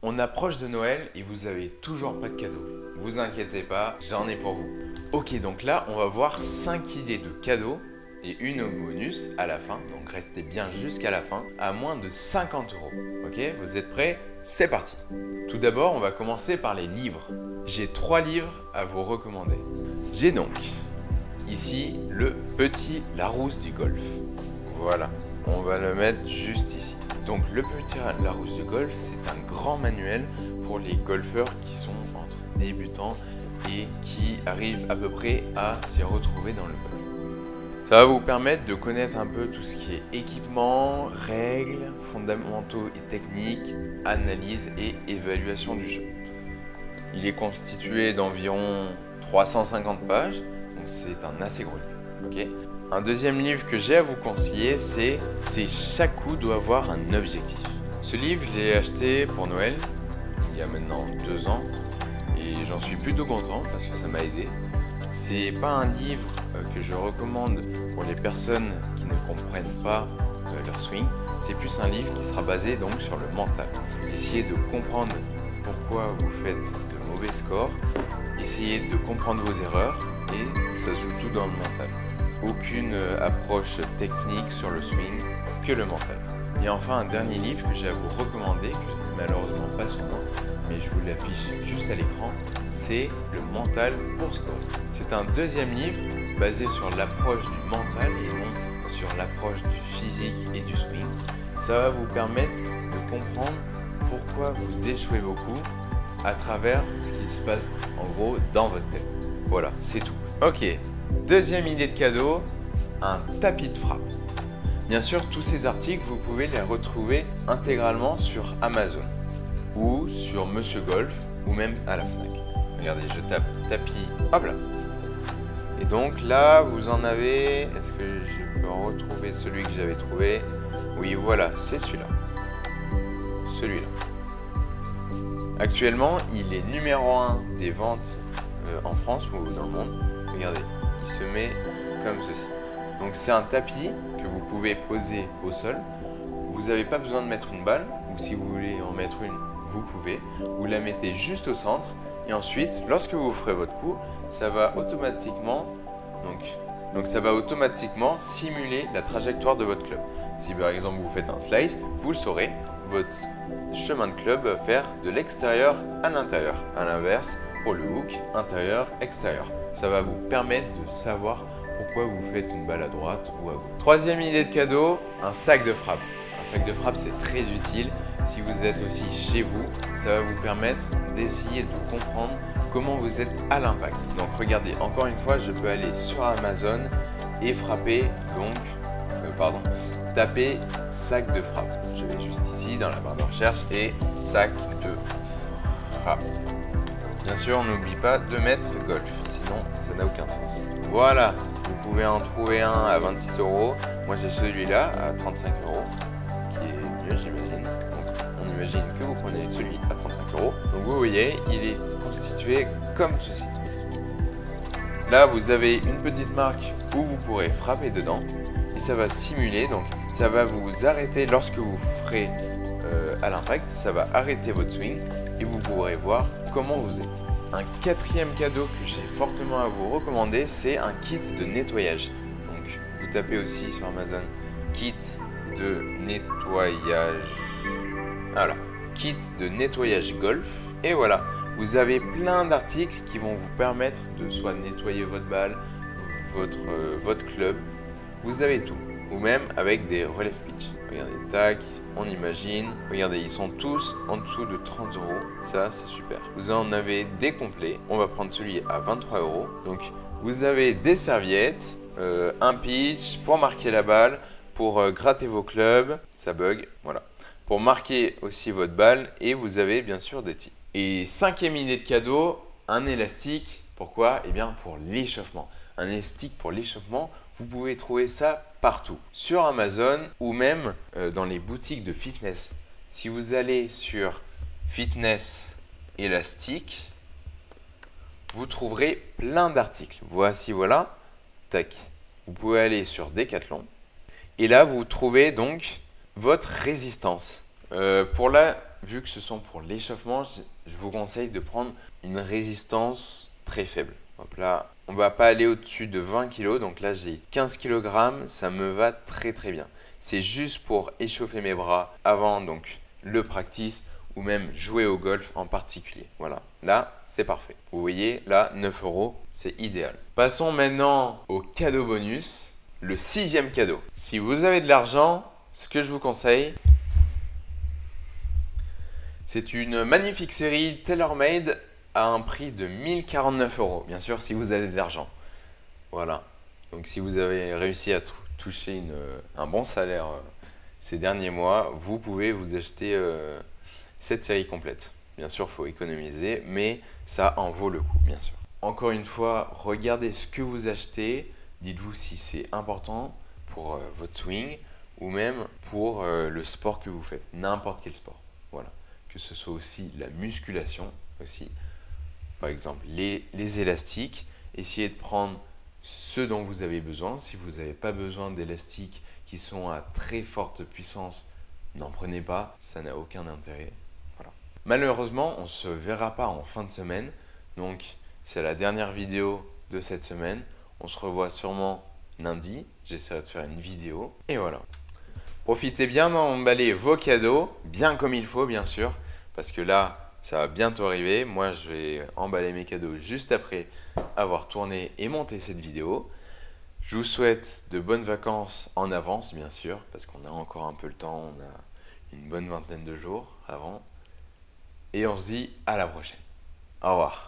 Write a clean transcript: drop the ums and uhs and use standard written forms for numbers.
On approche de Noël et vous avez toujours pas de cadeaux. Vous inquiétez pas, j'en ai pour vous. Ok, donc là, on va voir 5 idées de cadeaux et une au bonus à la fin. Donc restez bien jusqu'à la fin, à moins de 50 euros. Ok, vous êtes prêts? C'est parti. Tout d'abord, on va commencer par les livres. J'ai 3 livres à vous recommander. J'ai donc ici le petit Larousse du golf. Voilà, on va le mettre juste ici. Donc le petit Larousse du golf, c'est un grand manuel pour les golfeurs qui sont entre débutants et qui arrivent à peu près à s'y retrouver dans le golf. Ça va vous permettre de connaître un peu tout ce qui est équipement, règles, fondamentaux et techniques, analyse et évaluation du jeu. Il est constitué d'environ 350 pages, donc c'est un assez gros livre. Okay. Un deuxième livre que j'ai à vous conseiller, c'est Chaque coup doit avoir un objectif. Ce livre, je l'ai acheté pour Noël, il y a maintenant 2 ans, et j'en suis plutôt content parce que ça m'a aidé. C'est pas un livre que je recommande pour les personnes qui ne comprennent pas leur swing, c'est plus un livre qui sera basé donc sur le mental. Essayez de comprendre pourquoi vous faites de mauvais scores, essayez de comprendre vos erreurs, et ça se joue tout dans le mental. Aucune approche technique sur le swing que le mental. Et enfin un dernier livre que j'ai à vous recommander, que je n'ai malheureusement pas sur moi, mais je vous l'affiche juste à l'écran, c'est Le mental pour scorer. C'est un deuxième livre basé sur l'approche du mental et non sur l'approche du physique et du swing. Ça va vous permettre de comprendre pourquoi vous échouez vos coups à travers ce qui se passe en gros dans votre tête. Voilà, c'est tout. Ok. Deuxième idée de cadeau, un tapis de frappe. Bien sûr, tous ces articles, vous pouvez les retrouver intégralement sur Amazon ou sur Monsieur Golf ou même à la Fnac. Regardez, je tape tapis, hop là. Et donc là, vous en avez, est-ce que je peux retrouver celui que j'avais trouvé? Oui, voilà, c'est celui-là. Celui-là. Actuellement, il est numéro 1 des ventes en France ou dans le monde. Regardez. Il se met comme ceci. Donc c'est un tapis que vous pouvez poser au sol. Vous n'avez pas besoin de mettre une balle, ou si vous voulez en mettre une, vous pouvez. Vous la mettez juste au centre, et ensuite, lorsque vous ferez votre coup, ça va automatiquement, ça va automatiquement simuler la trajectoire de votre club. Si par exemple vous faites un slice, vous le saurez, votre chemin de club va faire de l'extérieur à l'intérieur. À l'inverse, pour le hook, intérieur-extérieur. Ça va vous permettre de savoir pourquoi vous faites une balle à droite ou à gauche. Troisième idée de cadeau, un sac de frappe. Un sac de frappe, c'est très utile. Si vous êtes aussi chez vous, ça va vous permettre d'essayer de comprendre comment vous êtes à l'impact. Donc regardez, encore une fois, je peux aller sur Amazon et frapper, taper sac de frappe. Je vais juste ici dans la barre de recherche et sac de frappe. Bien sûr, on n'oublie pas de mettre golf, sinon ça n'a aucun sens. Voilà, vous pouvez en trouver un à 26 euros. Moi j'ai celui-là à 35 euros, qui est mieux j'imagine. Donc on imagine que vous prenez celui à 35 euros. Donc vous voyez, il est constitué comme ceci. Là vous avez une petite marque où vous pourrez frapper dedans et ça va simuler, donc ça va vous arrêter lorsque vous ferez à l'impact, ça va arrêter votre swing et vous pourrez voir comment vous êtes. Un quatrième cadeau que j'ai fortement à vous recommander, c'est un kit de nettoyage. Donc vous tapez aussi sur Amazon kit de nettoyage. Voilà, kit de nettoyage golf. Et voilà, vous avez plein d'articles qui vont vous permettre de soit nettoyer votre balle, votre club. Vous avez tout. Ou même avec des relève pitch. Regardez, tac, on imagine. Regardez, ils sont tous en dessous de 30 euros. Ça, c'est super. Vous en avez des complets. On va prendre celui à 23 euros. Donc, vous avez des serviettes, un pitch pour marquer la balle, pour gratter vos clubs. Ça bug, voilà. Pour marquer aussi votre balle. Et vous avez bien sûr des tirs. Et cinquième idée de cadeau, un élastique. Pourquoi? Eh bien, pour l'échauffement. Un élastique pour l'échauffement, vous pouvez trouver ça partout, sur Amazon ou même dans les boutiques de fitness. Si vous allez sur fitness élastique, vous trouverez plein d'articles. Voici, voilà, tac. Vous pouvez aller sur Decathlon et là vous trouvez donc votre résistance. Pour la vu que ce sont pour l'échauffement, je vous conseille de prendre une résistance très faible. Hop là, on va pas aller au-dessus de 20 kg, donc là j'ai 15 kg, ça me va très très bien. C'est juste pour échauffer mes bras avant donc le practice ou même jouer au golf en particulier. Voilà, là c'est parfait. Vous voyez, là 9 €, c'est idéal. Passons maintenant au cadeau bonus, le 6e cadeau. Si vous avez de l'argent, ce que je vous conseille, c'est une magnifique série TaylorMade à un prix de 1049 €, bien sûr si vous avez de l'argent. Voilà, donc si vous avez réussi à toucher un bon salaire ces derniers mois, vous pouvez vous acheter cette série complète. Bien sûr, il faut économiser, mais ça en vaut le coup, bien sûr. Encore une fois, regardez ce que vous achetez, dites-vous si c'est important pour votre swing ou même pour le sport que vous faites, n'importe quel sport. Voilà, que ce soit aussi la musculation aussi. Par exemple, les élastiques, essayez de prendre ceux dont vous avez besoin. Si vous n'avez pas besoin d'élastiques qui sont à très forte puissance, n'en prenez pas, ça n'a aucun intérêt. Voilà. Malheureusement, on ne se verra pas en fin de semaine, donc c'est la dernière vidéo de cette semaine. On se revoit sûrement lundi, j'essaierai de faire une vidéo, et voilà. Profitez bien d'emballer vos cadeaux, bien comme il faut bien sûr, parce que là, ça va bientôt arriver. Moi, je vais emballer mes cadeaux juste après avoir tourné et monté cette vidéo. Je vous souhaite de bonnes vacances en avance, bien sûr, parce qu'on a encore un peu le temps. On a une bonne vingtaine de jours avant. Et on se dit à la prochaine. Au revoir.